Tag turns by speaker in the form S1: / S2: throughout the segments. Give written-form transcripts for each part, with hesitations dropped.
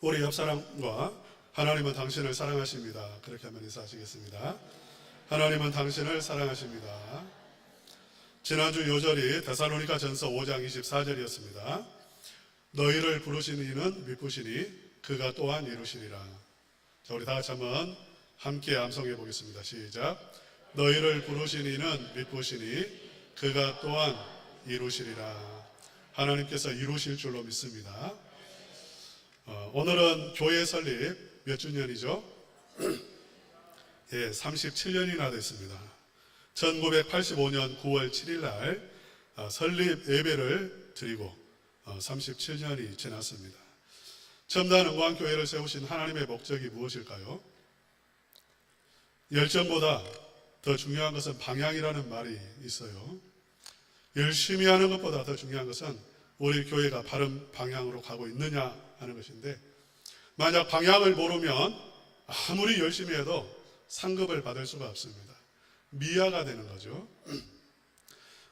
S1: 우리 옆사람과 하나님은 당신을 사랑하십니다. 그렇게 한번 인사하시겠습니다. 하나님은 당신을 사랑하십니다. 지난주 요절이 데살로니가 전서 5장 24절이었습니다. 너희를 부르신 이는 미쁘시니 그가 또한 이루시리라. 자, 우리 다 같이 한번 함께 암송해 보겠습니다. 시작. 너희를 부르신 이는 미쁘시니 그가 또한 이루시리라. 하나님께서 이루실 줄로 믿습니다. 오늘은 교회 설립 몇 주년이죠? 예, 37년이나 됐습니다. 1985년 9월 7일 날 설립 예배를 드리고 37년이 지났습니다. 첨단 은광교회를 세우신 하나님의 목적이 무엇일까요? 열정보다 더 중요한 것은 방향이라는 말이 있어요. 열심히 하는 것보다 더 중요한 것은 우리 교회가 바른 방향으로 가고 있느냐 하는 것인데, 만약 방향을 모르면 아무리 열심히 해도 상급을 받을 수가 없습니다. 미아가 되는 거죠.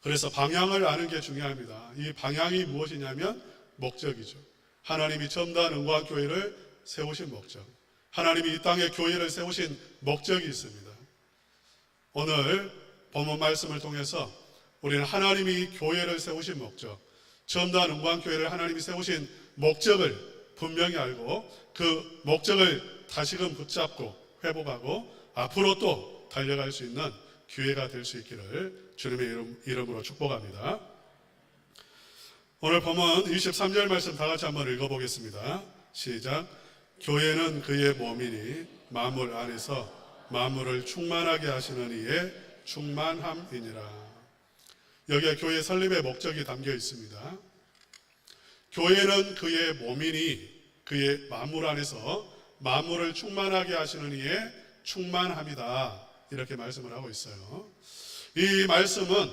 S1: 그래서 방향을 아는 게 중요합니다. 이 방향이 무엇이냐면 목적이죠. 하나님이 첨단 은광교회를 세우신 목적, 하나님이 이 땅에 교회를 세우신 목적이 있습니다. 오늘 본문 말씀을 통해서 우리는 하나님이 교회를 세우신 목적, 첨단 은광교회를 하나님이 세우신 목적을 분명히 알고 그 목적을 다시금 붙잡고 회복하고 앞으로 또 달려갈 수 있는 기회가 될 수 있기를 주님의 이름으로 축복합니다. 오늘 본문 23절 말씀 다 같이 한번 읽어보겠습니다. 시작. 교회는 그의 몸이니 만물 안에서 만물을 충만하게 하시는 이의 충만함이니라. 여기에 교회 설립의 목적이 담겨 있습니다. 교회는 그의 몸이니 그의 만물 안에서 만물을 충만하게 하시는 이의 충만함이다. 이렇게 말씀을 하고 있어요. 이 말씀은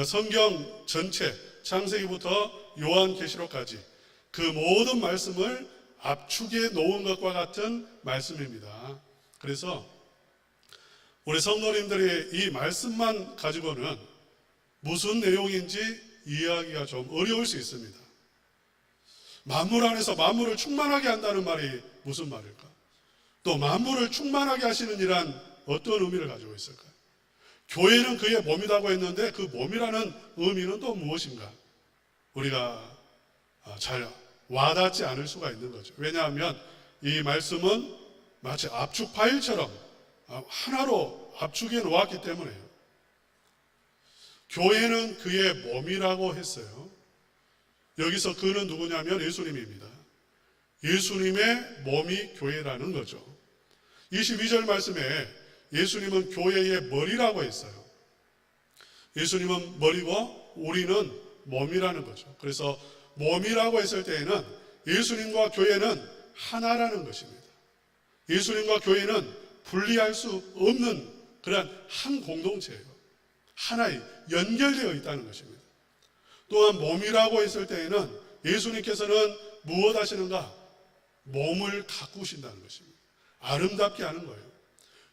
S1: 성경 전체 창세기부터 요한계시록까지 그 모든 말씀을 압축해 놓은 것과 같은 말씀입니다. 그래서 우리 성도님들이 이 말씀만 가지고는 무슨 내용인지 이해하기가 좀 어려울 수 있습니다. 만물 안에서 만물을 충만하게 한다는 말이 무슨 말일까? 또 만물을 충만하게 하시는 이란 어떤 의미를 가지고 있을까요? 교회는 그의 몸이라고 했는데 그 몸이라는 의미는 또 무엇인가? 우리가 잘 와닿지 않을 수가 있는 거죠. 왜냐하면 이 말씀은 마치 압축 파일처럼 하나로 압축해 놓았기 때문에요. 교회는 그의 몸이라고 했어요. 여기서 그는 누구냐면 예수님입니다. 예수님의 몸이 교회라는 거죠. 22절 말씀에 예수님은 교회의 머리라고 했어요. 예수님은 머리고 우리는 몸이라는 거죠. 그래서 몸이라고 했을 때에는 예수님과 교회는 하나라는 것입니다. 예수님과 교회는 분리할 수 없는 그런 한 공동체예요. 하나의 연결되어 있다는 것입니다. 또한 몸이라고 했을 때에는 예수님께서는 무엇 하시는가? 몸을 가꾸신다는 것입니다. 아름답게 하는 거예요.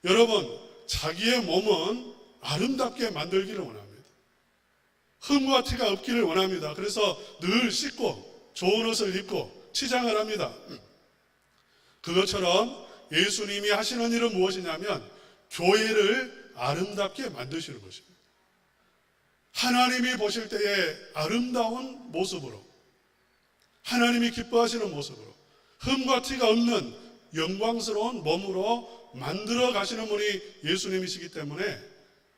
S1: 여러분, 자기의 몸은 아름답게 만들기를 원합니다. 흠과 티가 없기를 원합니다. 그래서 늘 씻고 좋은 옷을 입고 치장을 합니다. 그것처럼 예수님이 하시는 일은 무엇이냐면 교회를 아름답게 만드시는 것입니다. 하나님이 보실 때의 아름다운 모습으로, 하나님이 기뻐하시는 모습으로, 흠과 티가 없는 영광스러운 몸으로 만들어 가시는 분이 예수님이시기 때문에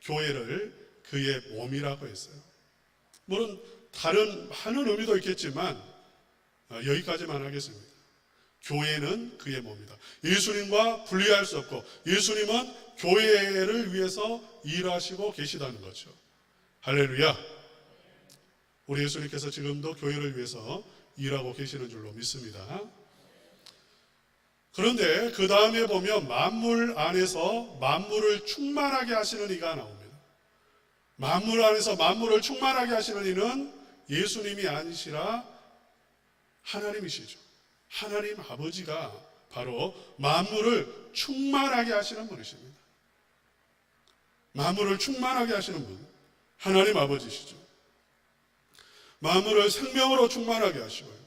S1: 교회를 그의 몸이라고 했어요. 물론 다른 많은 의미도 있겠지만 여기까지만 하겠습니다. 교회는 그의 몸이다. 예수님과 분리할 수 없고 예수님은 교회를 위해서 일하시고 계시다는 거죠. 할렐루야. 우리 예수님께서 지금도 교회를 위해서 일하고 계시는 줄로 믿습니다. 그런데 그 다음에 보면 만물 안에서 만물을 충만하게 하시는 이가 나옵니다. 만물 안에서 만물을 충만하게 하시는 이는 예수님이 아니시라 하나님이시죠. 하나님 아버지가 바로 만물을 충만하게 하시는 분이십니다. 만물을 충만하게 하시는 분, 하나님 아버지시죠. 만물을 생명으로 충만하게 하시고요.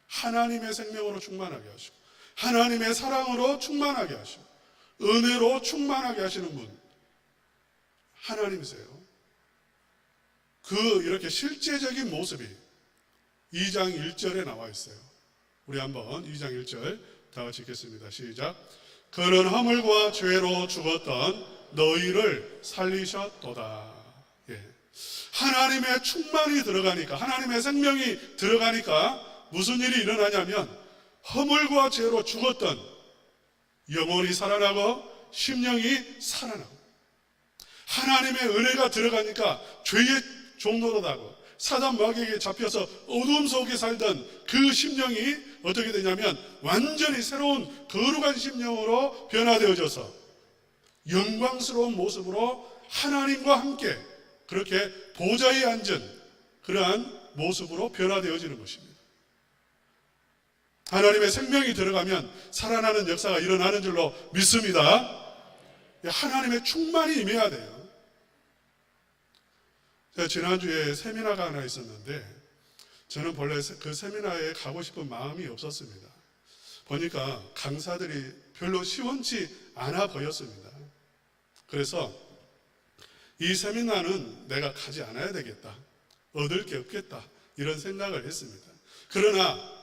S1: 하나님의 생명으로 충만하게 하시고 하나님의 사랑으로 충만하게 하시고 은혜로 충만하게 하시는 분 하나님이세요. 이렇게 실제적인 모습이 2장 1절에 나와 있어요. 우리 한번 2장 1절 다 같이 읽겠습니다. 시작. 그는 허물과 죄로 죽었던 너희를 살리셨도다. 예. 하나님의 충만이 들어가니까, 하나님의 생명이 들어가니까 무슨 일이 일어나냐면 허물과 죄로 죽었던 영혼이 살아나고 심령이 살아나고, 하나님의 은혜가 들어가니까 죄의 종노릇하고 사단 마귀에게 잡혀서 어둠 속에 살던 그 심령이 어떻게 되냐면 완전히 새로운 거룩한 심령으로 변화되어져서 영광스러운 모습으로 하나님과 함께 그렇게 보좌에 앉은 그러한 모습으로 변화되어지는 것입니다. 하나님의 생명이 들어가면 살아나는 역사가 일어나는 줄로 믿습니다. 하나님의 충만이 임해야 돼요. 제가 지난주에 세미나가 하나 있었는데 저는 본래 그 세미나에 가고 싶은 마음이 없었습니다. 보니까 강사들이 별로 시원치 않아 보였습니다. 그래서 이 세미나는 내가 가지 않아야 되겠다, 얻을 게 없겠다, 이런 생각을 했습니다. 그러나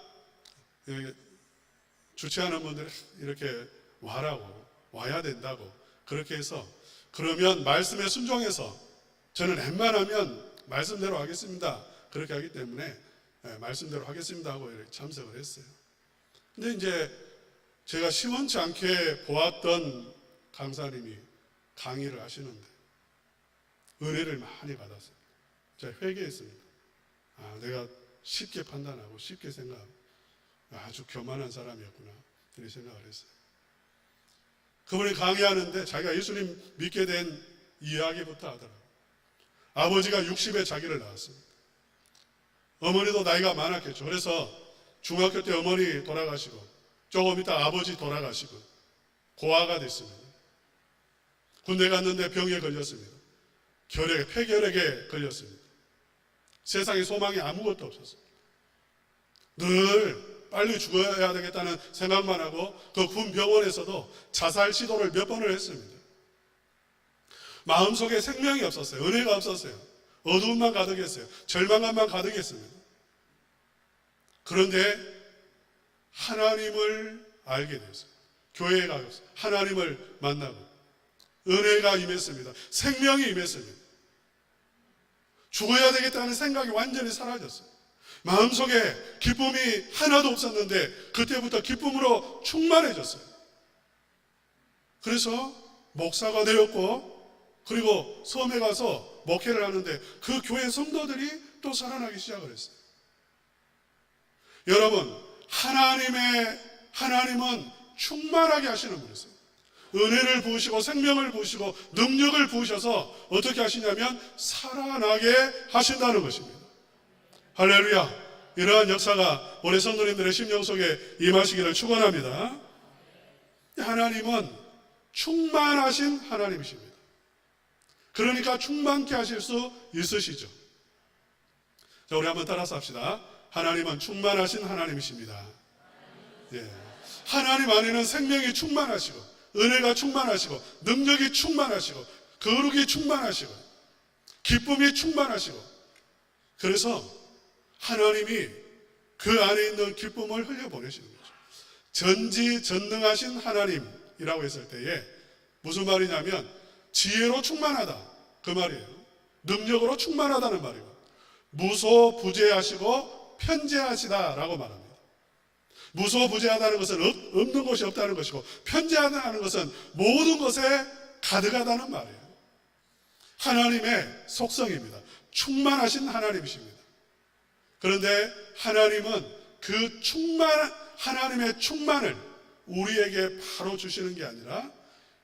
S1: 주최하는 분들이 이렇게 와야 된다고 그렇게 해서, 그러면 말씀에 순종해서 저는 웬만하면 말씀대로 하겠습니다, 그렇게 하기 때문에 말씀대로 하겠습니다 하고 참석을 했어요. 근데 이제 제가 시원치 않게 보았던 강사님이 강의를 하시는데 은혜를 많이 받았어요. 제가 회개했습니다. 내가 쉽게 판단하고 쉽게 생각하고 아주 교만한 사람이었구나, 이렇게 생각을 했어요. 그분이 강의하는데 자기가 예수님 믿게 된 이야기부터 하더라고요. 아버지가 60에 자기를 낳았습니다. 어머니도 나이가 많았겠죠. 그래서 중학교 때 어머니 돌아가시고 조금 있다 아버지 돌아가시고 고아가 됐습니다. 군대 갔는데 병에 걸렸습니다. 폐결핵에 걸렸습니다. 세상에 소망이 아무것도 없었습니다. 늘 빨리 죽어야 되겠다는 생각만 하고 그 군 병원에서도 자살 시도를 몇 번을 했습니다. 마음속에 생명이 없었어요. 은혜가 없었어요. 어두움만 가득했어요. 절망감만 가득했습니다. 그런데 하나님을 알게 되었어요. 교회에 가서 하나님을 만나고 은혜가 임했습니다. 생명이 임했습니다. 죽어야 되겠다는 생각이 완전히 사라졌어요. 마음속에 기쁨이 하나도 없었는데 그때부터 기쁨으로 충만해졌어요. 그래서 목사가 되었고, 그리고 섬에 가서 목회를 하는데 그 교회 성도들이 또 살아나기 시작을 했어요. 여러분, 하나님은 충만하게 하시는 분이세요. 은혜를 부으시고 생명을 부으시고 능력을 부으셔서 어떻게 하시냐면 살아나게 하신다는 것입니다. 할렐루야. 이러한 역사가 우리 성도님들의 심령 속에 임하시기를 축원합니다. 하나님은 충만하신 하나님이십니다. 그러니까 충만케 하실 수 있으시죠. 자, 우리 한번 따라서 합시다. 하나님은 충만하신 하나님이십니다. 예. 하나님 안에는 생명이 충만하시고 은혜가 충만하시고 능력이 충만하시고 거룩이 충만하시고 기쁨이 충만하시고, 그래서 하나님이 그 안에 있는 기쁨을 흘려보내시는 거죠. 전지전능하신 하나님이라고 했을 때에 무슨 말이냐면 지혜로 충만하다, 그 말이에요. 능력으로 충만하다는 말이고, 무소부재하시고 편재하시다라고 말합니다. 무소부재하다는 것은 없는 것이 없다는 것이고, 편재하다는 것은 모든 것에 가득하다는 말이에요. 하나님의 속성입니다. 충만하신 하나님이십니다. 그런데 하나님은 그 하나님의 충만을 우리에게 바로 주시는 게 아니라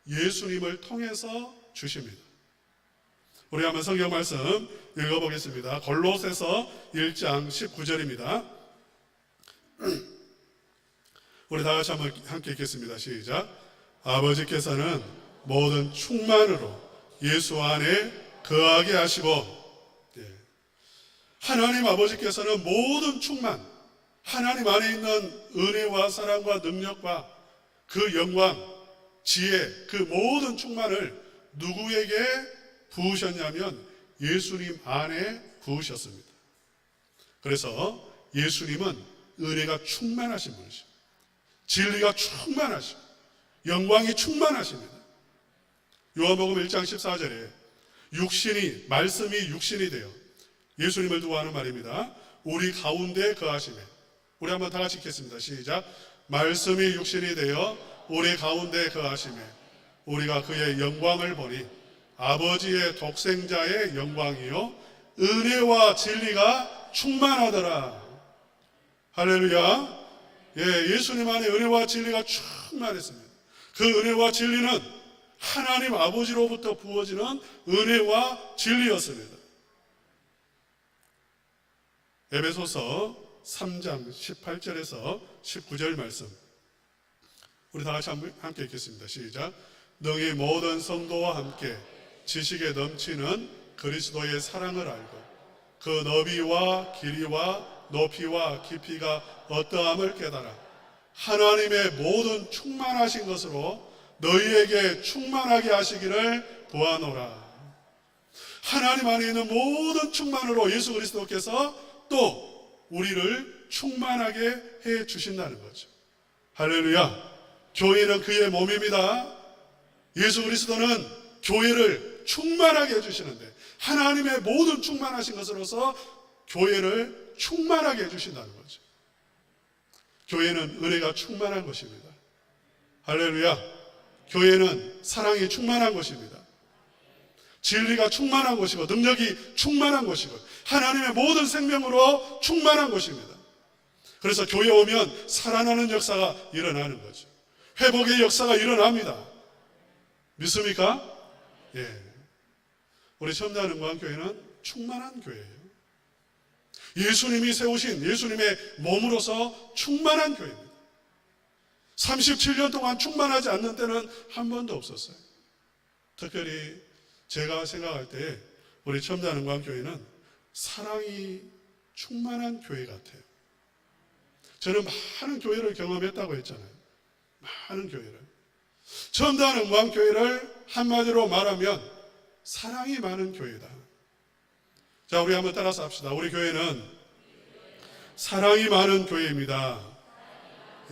S1: 예수님을 통해서 주십니다. 우리 한번 성경 말씀 읽어보겠습니다. 골로새서 1장 19절입니다. 우리 다 같이 한번 함께 읽겠습니다. 시작. 아버지께서는 모든 충만으로 예수 안에 거하게 하시고, 하나님 아버지께서는 모든 충만, 하나님 안에 있는 은혜와 사랑과 능력과 그 영광, 지혜, 그 모든 충만을 누구에게 부으셨냐면 예수님 안에 부으셨습니다. 그래서 예수님은 은혜가 충만하신 분이십니다. 진리가 충만하시고 영광이 충만하십니다. 요한복음 1장 14절에 말씀이 육신이 되어 예수님을 두고 하는 말입니다. 우리 가운데 거하시매. 우리 한번 다 같이 읽겠습니다. 시작. 말씀이 육신이 되어 우리 가운데 거하시매 우리가 그의 영광을 보니 아버지의 독생자의 영광이요 은혜와 진리가 충만하더라. 할렐루야. 예수님 안에 은혜와 진리가 충만했습니다. 그 은혜와 진리는 하나님 아버지로부터 부어지는 은혜와 진리였습니다. 에베소서 3장 18절에서 19절 말씀 우리 다 같이 함께 읽겠습니다. 시작. 너희 모든 성도와 함께 지식에 넘치는 그리스도의 사랑을 알고 그 너비와 길이와 높이와 깊이가 어떠함을 깨달아 하나님의 모든 충만하신 것으로 너희에게 충만하게 하시기를 구하노라. 하나님 안에 있는 모든 충만으로 예수 그리스도께서 또 우리를 충만하게 해 주신다는 거죠. 할렐루야. 교회는 그의 몸입니다. 예수 그리스도는 교회를 충만하게 해주시는데 하나님의 모든 충만하신 것으로서 교회를 충만하게 해주신다는 거죠. 교회는 은혜가 충만한 것입니다. 할렐루야. 교회는 사랑이 충만한 것입니다. 진리가 충만한 것이고 능력이 충만한 것이고 하나님의 모든 생명으로 충만한 것입니다. 그래서 교회에 오면 살아나는 역사가 일어나는 거죠. 회복의 역사가 일어납니다. 믿습니까? 예. 우리 첨단은광교회는 충만한 교회예요. 예수님이 세우신 예수님의 몸으로서 충만한 교회입니다. 37년 동안 충만하지 않는 때는 한 번도 없었어요. 특별히 제가 생각할 때 우리 첨단은광교회는 사랑이 충만한 교회 같아요. 저는 많은 교회를 경험했다고 했잖아요. 많은 교회를. 첨단은광교회를 한마디로 말하면 사랑이 많은 교회다. 자, 우리 한번 따라서 합시다. 우리 교회는 사랑이 많은 교회입니다.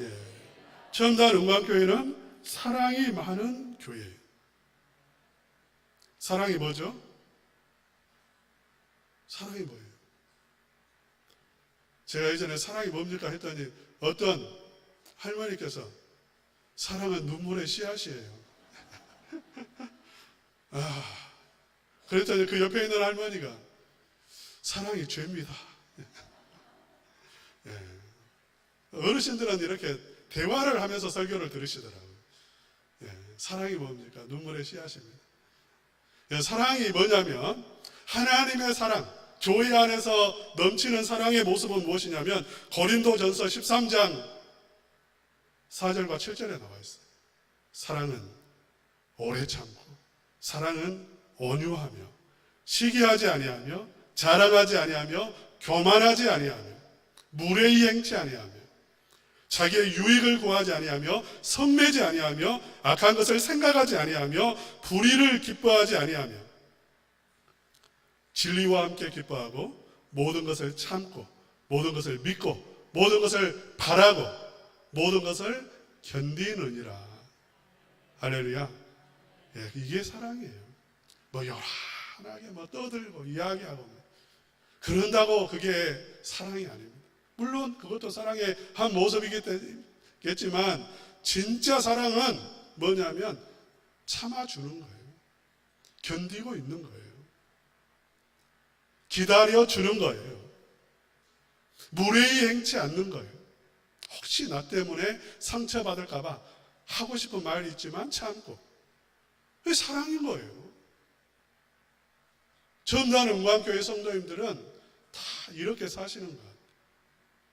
S1: 예. 첨단은광교회는 사랑이 많은 교회예요. 사랑이 뭐죠? 사랑이 뭐예요? 제가 예전에 사랑이 뭡니까 했더니 어떤 할머니께서 사랑은 눈물의 씨앗이에요. 그랬더니 그 옆에 있는 할머니가 사랑이 죄입니다. 예. 어르신들은 이렇게 대화를 하면서 설교를 들으시더라고요. 예. 사랑이 뭡니까? 눈물의 씨앗입니다. 예. 사랑이 뭐냐면 하나님의 사랑, 교회 안에서 넘치는 사랑의 모습은 무엇이냐면 고린도전서 13장 4절과 7절에 나와 있어요. 사랑은 오래 참고 사랑은 온유하며 시기하지 아니하며 자랑하지 아니하며 교만하지 아니하며 무례히 행치 아니하며 자기의 유익을 구하지 아니하며 성매지 아니하며 악한 것을 생각하지 아니하며 불의를 기뻐하지 아니하며 진리와 함께 기뻐하고 모든 것을 참고 모든 것을 믿고 모든 것을 바라고 모든 것을 견디느니라. 할렐루야. 예, 이게 사랑이에요. 뭐 요란하게 뭐 떠들고 이야기하고 그런다고 그게 사랑이 아닙니다. 물론 그것도 사랑의 한 모습이겠지만 진짜 사랑은 뭐냐면 참아주는 거예요. 견디고 있는 거예요. 기다려주는 거예요. 무례히 행치 않는 거예요. 혹시 나 때문에 상처받을까봐 하고 싶은 말이 있지만 참고. 그게 사랑인 거예요. 첨단은광교회 성도님들은 다 이렇게 사시는 거예요.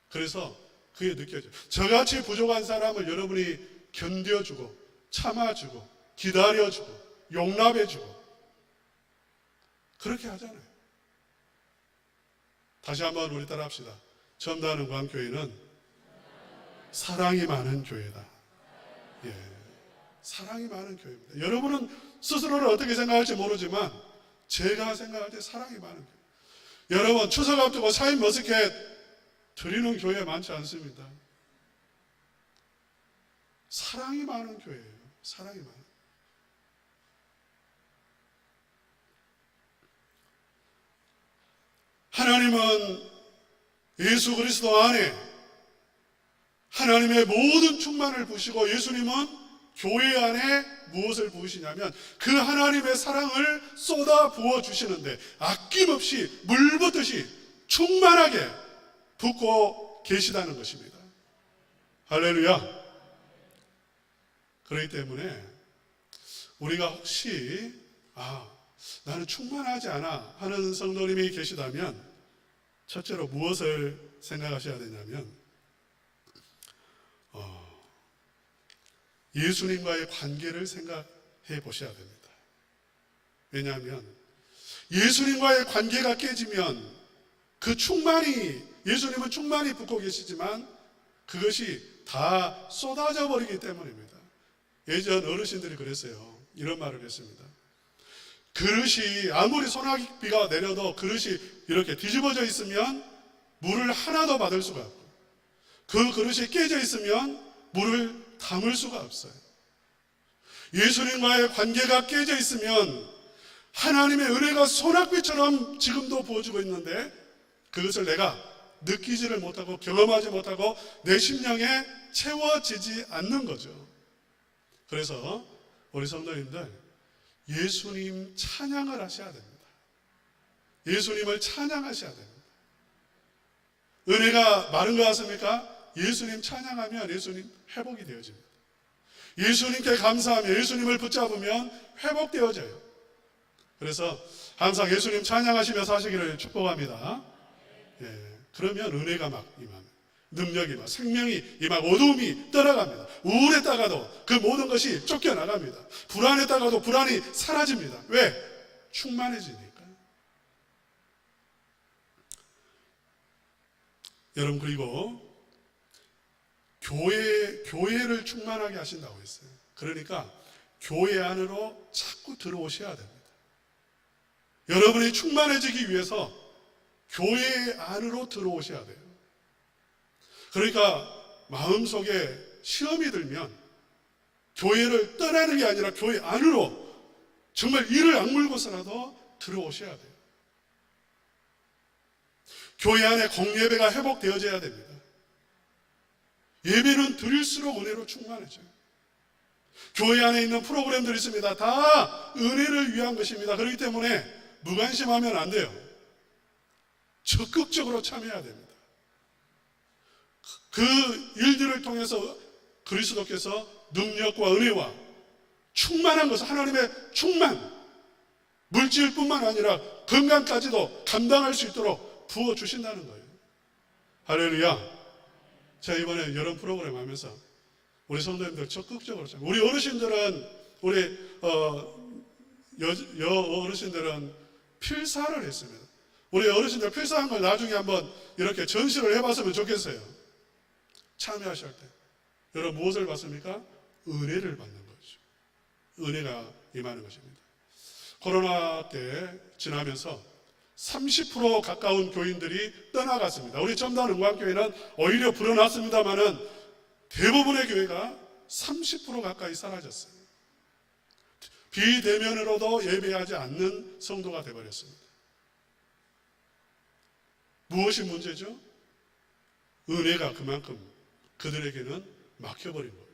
S1: 그래서 그게 느껴져요. 저같이 부족한 사람을 여러분이 견뎌주고 참아주고 기다려주고 용납해주고 그렇게 하잖아요. 다시 한번 우리 따라 합시다. 첨단은광교회는 사랑이 많은 교회다. 예, 사랑이 많은 교회입니다. 여러분은 스스로를 어떻게 생각할지 모르지만 제가 생각할 때 사랑이 많은 교회. 여러분 추석 앞두고 샤인 머스켓 드리는 교회 많지 않습니다. 사랑이 많은 교회예요. 사랑이 많은. 하나님은 예수 그리스도 안에 하나님의 모든 충만을 부으시고 예수님은 교회 안에 무엇을 부으시냐면 그 하나님의 사랑을 쏟아 부어 주시는데 아낌없이 물 붓듯이 충만하게 붓고 계시다는 것입니다. 할렐루야. 그렇기 때문에 우리가 혹시 나는 충만하지 않아 하는 성도님이 계시다면 첫째로 무엇을 생각하셔야 되냐면 예수님과의 관계를 생각해 보셔야 됩니다. 왜냐하면 예수님과의 관계가 깨지면 그 충만히 예수님은 충만히 붓고 계시지만 그것이 다 쏟아져 버리기 때문입니다. 예전 어르신들이 그랬어요. 이런 말을 했습니다. 그릇이 아무리 소나기비가 내려도 그릇이 이렇게 뒤집어져 있으면 물을 하나도 받을 수가 없고 그 그릇이 깨져 있으면 물을 담을 수가 없어요. 예수님과의 관계가 깨져 있으면 하나님의 은혜가 소낙비처럼 지금도 부어주고 있는데 그것을 내가 느끼지를 못하고 경험하지 못하고 내 심령에 채워지지 않는 거죠. 그래서 우리 성도님들 예수님 찬양을 하셔야 됩니다. 예수님을 찬양하셔야 됩니다. 은혜가 마른 것 같습니까? 예수님 찬양하면 예수님 회복이 되어집니다. 예수님께 감사하며 예수님을 붙잡으면 회복되어져요. 그래서 항상 예수님 찬양하시며 사시기를 축복합니다. 그러면 은혜가 막 임합니다. 능력이 막 생명이 임하고 어두움이 떠나갑니다. 우울했다가도 그 모든 것이 쫓겨나갑니다. 불안했다가도 불안이 사라집니다. 왜? 충만해지니까. 여러분 그리고 교회를 충만하게 하신다고 했어요. 그러니까 교회 안으로 자꾸 들어오셔야 됩니다. 여러분이 충만해지기 위해서 교회 안으로 들어오셔야 돼요. 그러니까 마음속에 시험이 들면 교회를 떠나는 게 아니라 교회 안으로 정말 이를 악물고서라도 들어오셔야 돼요. 교회 안에 공예배가 회복되어져야 됩니다. 예배는 드릴수록 은혜로 충만해져요. 교회 안에 있는 프로그램들이 있습니다. 다 은혜를 위한 것입니다. 그렇기 때문에 무관심하면 안 돼요. 적극적으로 참여해야 됩니다. 그 일들을 통해서 그리스도께서 능력과 은혜와 충만한 것을 하나님의 충만, 물질뿐만 아니라 건강까지도 감당할 수 있도록 부어주신다는 거예요. 할렐루야. 제가 이번에 여러 프로그램 하면서 우리 성도님들 적극적으로 우리 어르신들은 우리 여 어르신들은 필사를 했습니다. 우리 어르신들 필사한 걸 나중에 한번 이렇게 전시를 해봤으면 좋겠어요. 참여하실 때 여러분 무엇을 받습니까? 은혜를 받는 거죠. 은혜가 임하는 것입니다. 코로나 때 지나면서 30% 가까운 교인들이 떠나갔습니다. 우리 첨단 응광교회는 오히려 불어났습니다만은 대부분의 교회가 30% 가까이 사라졌어요. 비대면으로도 예배하지 않는 성도가 되어버렸습니다. 무엇이 문제죠? 은혜가 그만큼 그들에게는 막혀버린 거예요.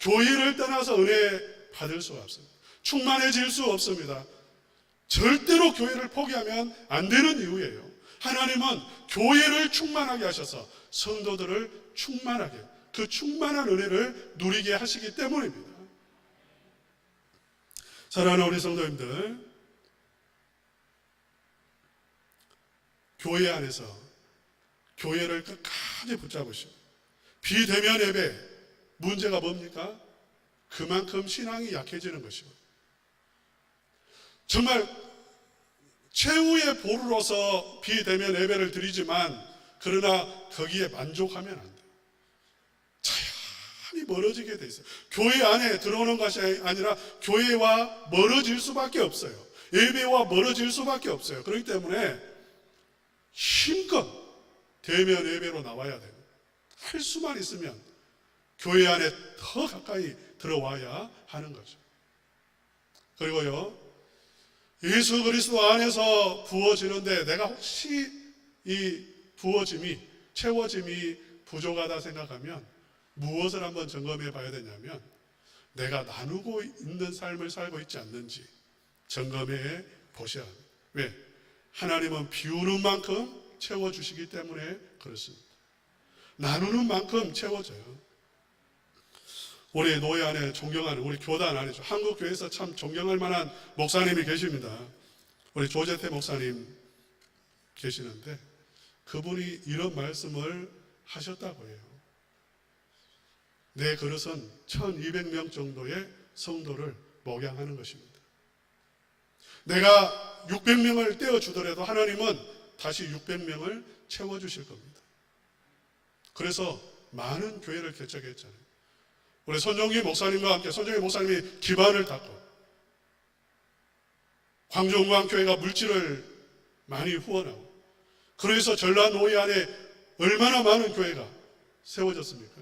S1: 교회를 떠나서 은혜 받을 수가 없습니다. 충만해질 수 없습니다. 절대로 교회를 포기하면 안 되는 이유예요. 하나님은 교회를 충만하게 하셔서 성도들을 충만하게, 그 충만한 은혜를 누리게 하시기 때문입니다. 사랑하는 우리 성도님들, 교회 안에서 교회를 끝까지 붙잡으시고 비대면 예배, 문제가 뭡니까? 그만큼 신앙이 약해지는 것입니다. 정말 최후의 보루로서 비대면 예배를 드리지만 그러나 거기에 만족하면 안 돼요. 많이 멀어지게 돼 있어요. 교회 안에 들어오는 것이 아니라 교회와 멀어질 수밖에 없어요. 예배와 멀어질 수밖에 없어요. 그렇기 때문에 힘껏 대면 예배로 나와야 돼요. 할 수만 있으면 교회 안에 더 가까이 들어와야 하는 거죠. 그리고요, 예수 그리스도 안에서 부어지는데 내가 혹시 이 부어짐이, 채워짐이 부족하다 생각하면 무엇을 한번 점검해 봐야 되냐면 내가 나누고 있는 삶을 살고 있지 않는지 점검해 보셔야 합니다. 왜? 하나님은 비우는 만큼 채워주시기 때문에 그렇습니다. 나누는 만큼 채워져요. 우리 노예 안에 존경하는, 우리 교단 안에 한국 교회에서 참 존경할 만한 목사님이 계십니다. 우리 조재태 목사님 계시는데 그분이 이런 말씀을 하셨다고 해요. 내 그릇은 1200명 정도의 성도를 목양하는 것입니다. 내가 600명을 떼어주더라도 하나님은 다시 600명을 채워주실 겁니다. 그래서 많은 교회를 개척했잖아요. 우리 손정기 목사님과 함께 손정기 목사님이 기반을 닦고 광주은광교회가 물질을 많이 후원하고 그래서 전라 노예 안에 얼마나 많은 교회가 세워졌습니까?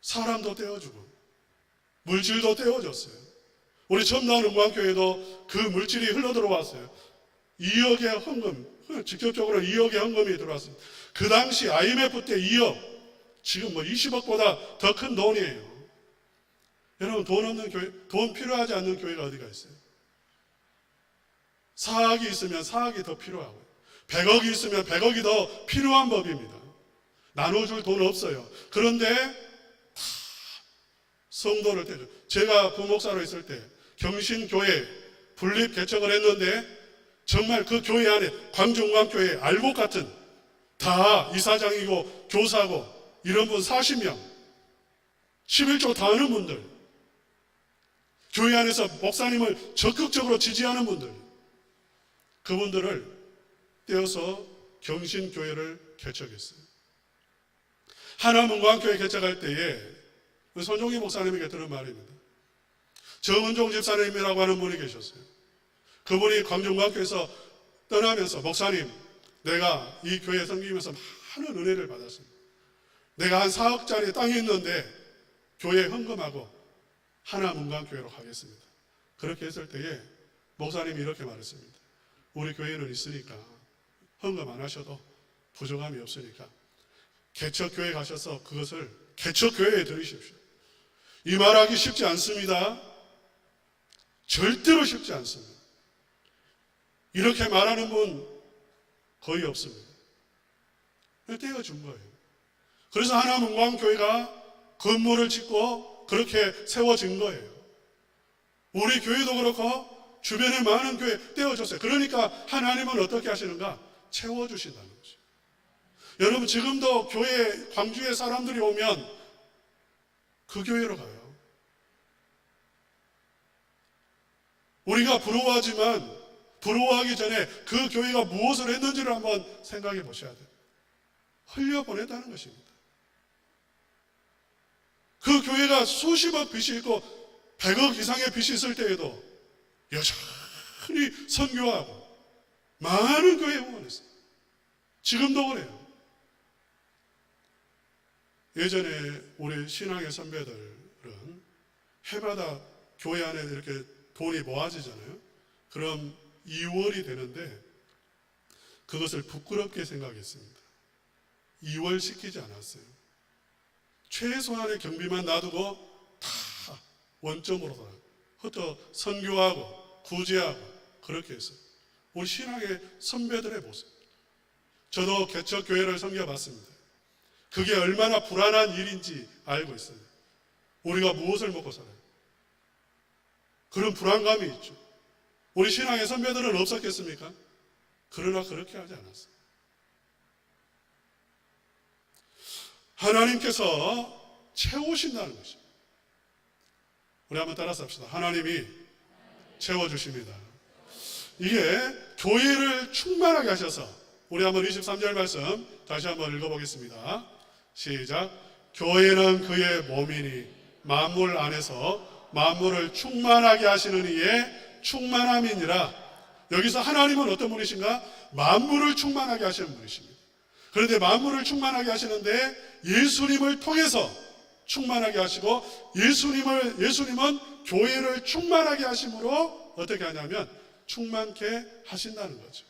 S1: 사람도 떼어주고 물질도 떼어줬어요. 우리 처음 나온 은광교회도 그 물질이 흘러들어왔어요. 2억의 헌금, 직접적으로 2억의 헌금이 들어왔습니다. 그 당시 IMF 때 2억, 지금 20억보다 더 큰 돈이에요. 여러분, 돈 없는 교회, 돈 필요하지 않는 교회가 어디가 있어요? 4억이 있으면 4억이 더 필요하고 100억이 있으면 100억이 더 필요한 법입니다. 나눠줄 돈 없어요. 그런데 다 성도를 떼죠. 제가 부목사로 있을 때 경신교회 분립 개척을 했는데 정말 그 교회 안에 광주은광교회 알곡 같은 다 이사장이고 교사고 이런 분 40명 11조 다 하는 분들, 교회 안에서 목사님을 적극적으로 지지하는 분들, 그분들을 떼어서 경신교회를 개척했어요. 하남은광교회 개척할 때에 손종희 목사님에게 들은 말입니다. 정은종 집사님이라고 하는 분이 계셨어요. 그분이 광주은광교회에서 떠나면서 목사님, 내가 이 교회 섬기면서 많은 은혜를 받았습니다. 내가 한 4억짜리 땅이 있는데 교회 헌금하고 하남은광교회로 가겠습니다. 그렇게 했을 때에 목사님이 이렇게 말했습니다. 우리 교회는 있으니까 헌금 안 하셔도 부족함이 없으니까 개척교회 가셔서 그것을 개척교회에 드리십시오. 이 말하기 쉽지 않습니다. 절대로 쉽지 않습니다. 이렇게 말하는 분 거의 없습니다. 떼어준 거예요. 그래서 하남은광교회가 건물을 짓고 그렇게 세워진 거예요. 우리 교회도 그렇고 주변에 많은 교회 떼어줬어요. 그러니까 하나님은 어떻게 하시는가? 채워주신다는 거죠. 여러분, 지금도 교회, 광주에 사람들이 오면 그 교회로 가요. 우리가 부러워하지만 부러워하기 전에 그 교회가 무엇을 했는지를 한번 생각해 보셔야 돼요. 흘려보냈다는 것입니다. 그 교회가 수십억 빚이 있고 100억 이상의 빚이 있을 때에도 여전히 선교하고 많은 교회에 후원했어요. 지금도 그래요. 예전에 우리 신앙의 선배들은 해마다 교회 안에 이렇게 돈이 모아지잖아요. 그럼 2월이 되는데 그것을 부끄럽게 생각했습니다. 2월 시키지 않았어요. 최소한의 경비만 놔두고 다 원점으로 돌아요. 흩어 선교하고 구제하고 그렇게 했어요. 우리 신앙의 선배들의 모습. 저도 개척교회를 섬겨봤습니다. 그게 얼마나 불안한 일인지 알고 있어요. 우리가 무엇을 먹고 살아요? 그런 불안감이 있죠. 우리 신앙의 선배들은 없었겠습니까? 그러나 그렇게 하지 않았어요. 하나님께서 채우신다는 것입니다. 우리 한번 따라서 합시다. 하나님이 채워주십니다. 이게 교회를 충만하게 하셔서 우리 한번 23절 말씀 다시 한번 읽어보겠습니다. 시작. 교회는 그의 몸이니 만물 안에서 만물을 충만하게 하시는 이의 충만함이니라. 여기서 하나님은 어떤 분이신가? 만물을 충만하게 하시는 분이십니다. 그런데 만물을 충만하게 하시는데 예수님을 통해서 충만하게 하시고 예수님은 교회를 충만하게 하심으로 어떻게 하냐면 충만케 하신다는 거죠.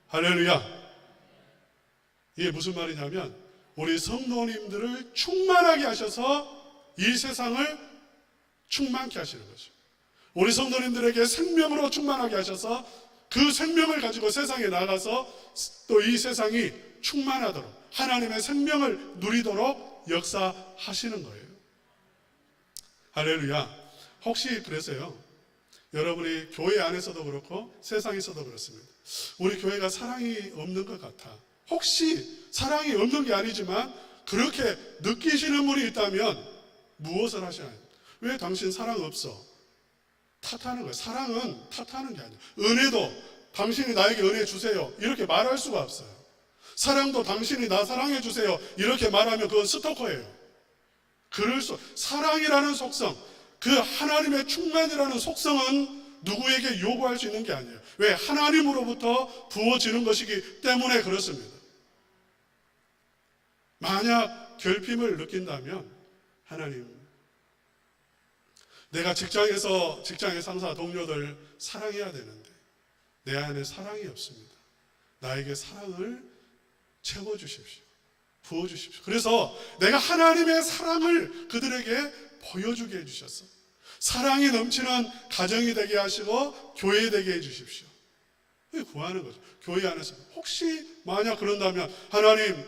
S1: 할렐루야. 이게 무슨 말이냐면 우리 성도님들을 충만하게 하셔서 이 세상을 충만케 하시는 거죠. 우리 성도님들에게 생명으로 충만하게 하셔서 그 생명을 가지고 세상에 나가서 또 이 세상이 충만하도록 하나님의 생명을 누리도록 역사하시는 거예요. 할렐루야. 혹시 그래서요, 여러분이 교회 안에서도 그렇고 세상에서도 그렇습니다. 우리 교회가 사랑이 없는 것 같아. 혹시 사랑이 없는 게 아니지만 그렇게 느끼시는 분이 있다면 무엇을 하셔야 해요? 왜 당신 사랑 없어? 탓하는 거예요. 사랑은 탓하는 게 아니에요. 은혜도 당신이 나에게 은혜 주세요 이렇게 말할 수가 없어요. 사랑도 당신이 나 사랑해 주세요 이렇게 말하면 그건 스토커예요. 사랑이라는 속성, 그 하나님의 충만이라는 속성은 누구에게 요구할 수 있는 게 아니에요. 왜? 하나님으로부터 부어지는 것이기 때문에 그렇습니다. 만약 결핍을 느낀다면 하나님, 내가 직장의 상사, 동료들 사랑해야 되는데 내 안에 사랑이 없습니다. 나에게 사랑을 채워주십시오. 부어주십시오. 그래서 내가 하나님의 사랑을 그들에게 보여주게 해주셨어. 사랑이 넘치는 가정이 되게 하시고 교회 되게 해주십시오. 구하는 거죠. 교회 안에서 혹시 만약 그런다면 하나님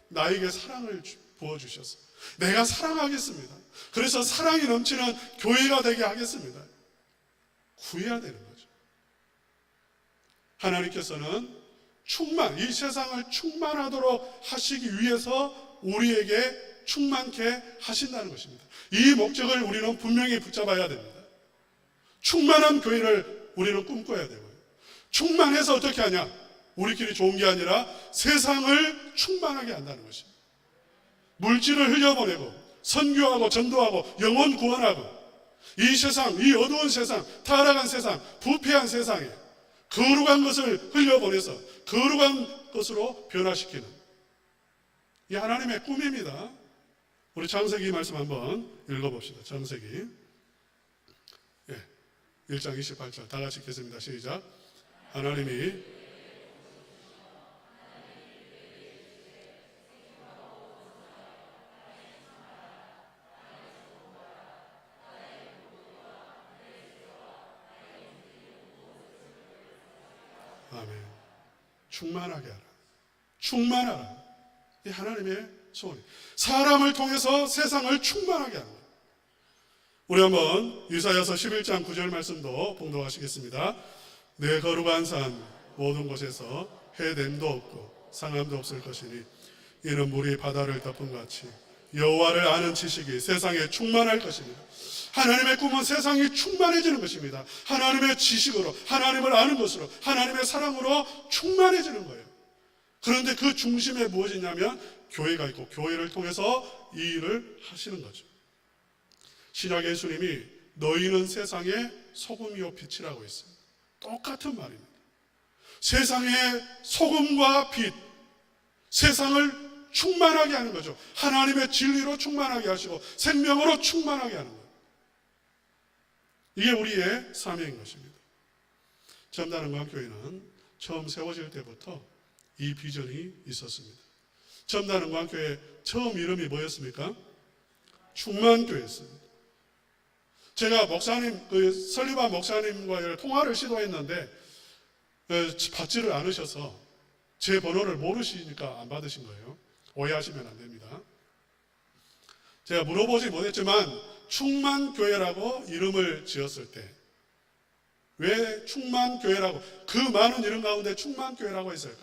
S1: 나에게 사랑을 부어주셔서 내가 사랑하겠습니다. 그래서 사랑이 넘치는 교회가 되게 하겠습니다. 구해야 되는 거죠. 하나님께서는 이 세상을 충만하도록 하시기 위해서 우리에게 충만케 하신다는 것입니다. 이 목적을 우리는 분명히 붙잡아야 됩니다. 충만한 교회를 우리는 꿈꿔야 되고요. 충만해서 어떻게 하냐? 우리끼리 좋은 게 아니라 세상을 충만하게 한다는 것입니다. 물질을 흘려보내고 선교하고 전도하고 영혼 구원하고 이 세상, 이 어두운 세상, 타락한 세상, 부패한 세상에 거룩한 것을 흘려보내서 거룩한 것으로 변화시키는 이 하나님의 꿈입니다. 우리 창세기 말씀 한번 읽어봅시다. 창세기 1장 28절 다 같이 읽겠습니다. 시작. 하나님이 아멘. 충만하게 하라. 충만하라. 이 하나님의 소원이. 사람을 통해서 세상을 충만하게 하는 거예요. 우리 한번 이사야서 11장 9절 말씀도 봉독하시겠습니다. 내 거룩한 산 모든 곳에서 해냄도 없고 상함도 없을 것이니 이는 물이 바다를 덮은 같이 여호와를 아는 지식이 세상에 충만할 것입니다. 하나님의 꿈은 세상이 충만해지는 것입니다. 하나님의 지식으로, 하나님을 아는 것으로, 하나님의 사랑으로 충만해지는 거예요. 그런데 그 중심에 무엇이냐면 교회가 있고 교회를 통해서 이 일을 하시는 거죠. 신약의 예수님이 너희는 세상의 소금이요 빛이라고 했습니다. 똑같은 말입니다. 세상의 소금과 빛, 세상을 충만하게 하는 거죠. 하나님의 진리로 충만하게 하시고 생명으로 충만하게 하는 거예요. 이게 우리의 사명인 것입니다. 첨단은광교회는 처음 세워질 때부터 이 비전이 있었습니다. 첨단은광교회 처음 이름이 뭐였습니까? 충만교회였습니다. 제가 설리반 목사님과 통화를 시도했는데 받지를 않으셔서 제 번호를 모르시니까 안 받으신 거예요. 오해하시면 안 됩니다. 제가 물어보지 못했지만 충만교회라고 이름을 지었을 때 왜 충만교회라고 그 많은 이름 가운데 충만교회라고 했을까?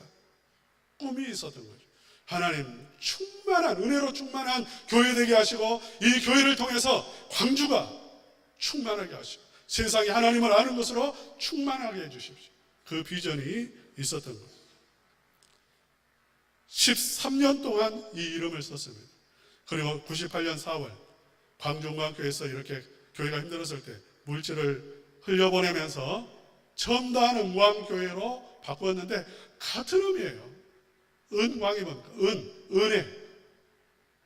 S1: 꿈이 있었던 거죠. 하나님 충만한 은혜로 충만한 교회 되게 하시고 이 교회를 통해서 광주가 충만하게 하시고 세상이 하나님을 아는 것으로 충만하게 해주십시오. 그 비전이 있었던 거예요. 13년 동안 이 이름을 썼습니다. 그리고 98년 4월 광주은광교회에서 이렇게 교회가 힘들었을 때 물질을 흘려보내면서 첨단 은광교회로 바꾸었는데 같은 의미예요. 은광이 뭡니까? 은혜,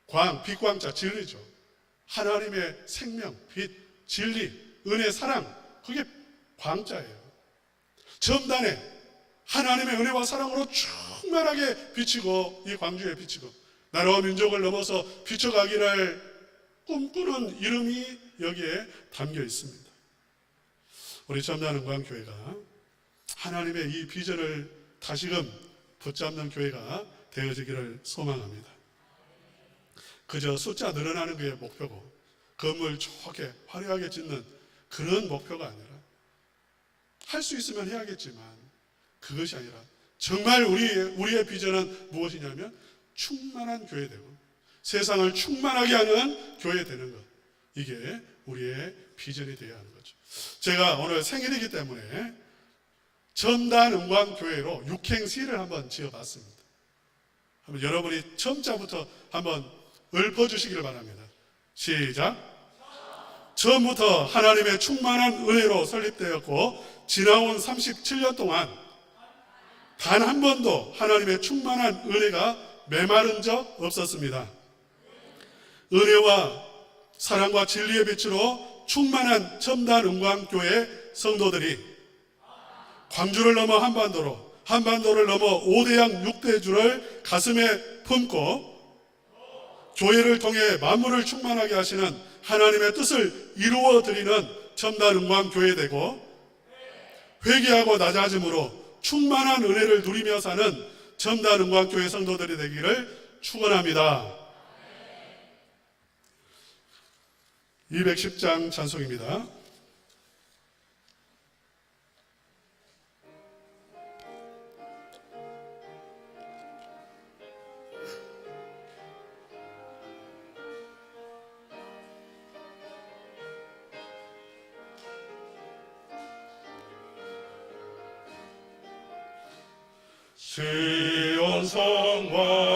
S1: 광, 빛광자, 진리죠. 하나님의 생명, 빛, 진리, 은혜, 사랑, 그게 광자예요. 첨단에 하나님의 은혜와 사랑으로 충만하게 비치고 이 광주에 비치고 나라와 민족을 넘어서 비춰가기를 꿈꾸는 이름이 여기에 담겨 있습니다. 우리 첨단 은광교회가 하나님의 이 비전을 다시금 붙잡는 교회가 되어지기를 소망합니다. 그저 숫자 늘어나는 게 목표고 건물 좋게 화려하게 짓는 그런 목표가 아니라 할 수 있으면 해야겠지만 그것이 아니라 정말 우리의 비전은 무엇이냐면 충만한 교회 되고 세상을 충만하게 하는 교회 되는 것, 이게 우리의 비전이 되어야 하는 거죠. 제가 오늘 생일이기 때문에 첨단 은광교회로 육행시를 한번 지어봤습니다. 한번 여러분이 처음자부터 한번 읊어주시기를 바랍니다. 시작. 처음부터 하나님의 충만한 은혜로 설립되었고 지나온 37년 동안 단 한 번도 하나님의 충만한 은혜가 메마른 적 없었습니다. 은혜와 사랑과 진리의 빛으로 충만한 첨단 은광교회 성도들이 광주를 넘어 한반도를 넘어 5대양 6대주를 가슴에 품고 교회를 통해 만물을 충만하게 하시는 하나님의 뜻을 이루어 드리는 첨단 은광교회 되고 회개하고 낮아짐으로 충만한 은혜를 누리며 사는 첨단 은광교회 성도들이 되기를 축원합니다. 210장 찬송입니다. 시온 성과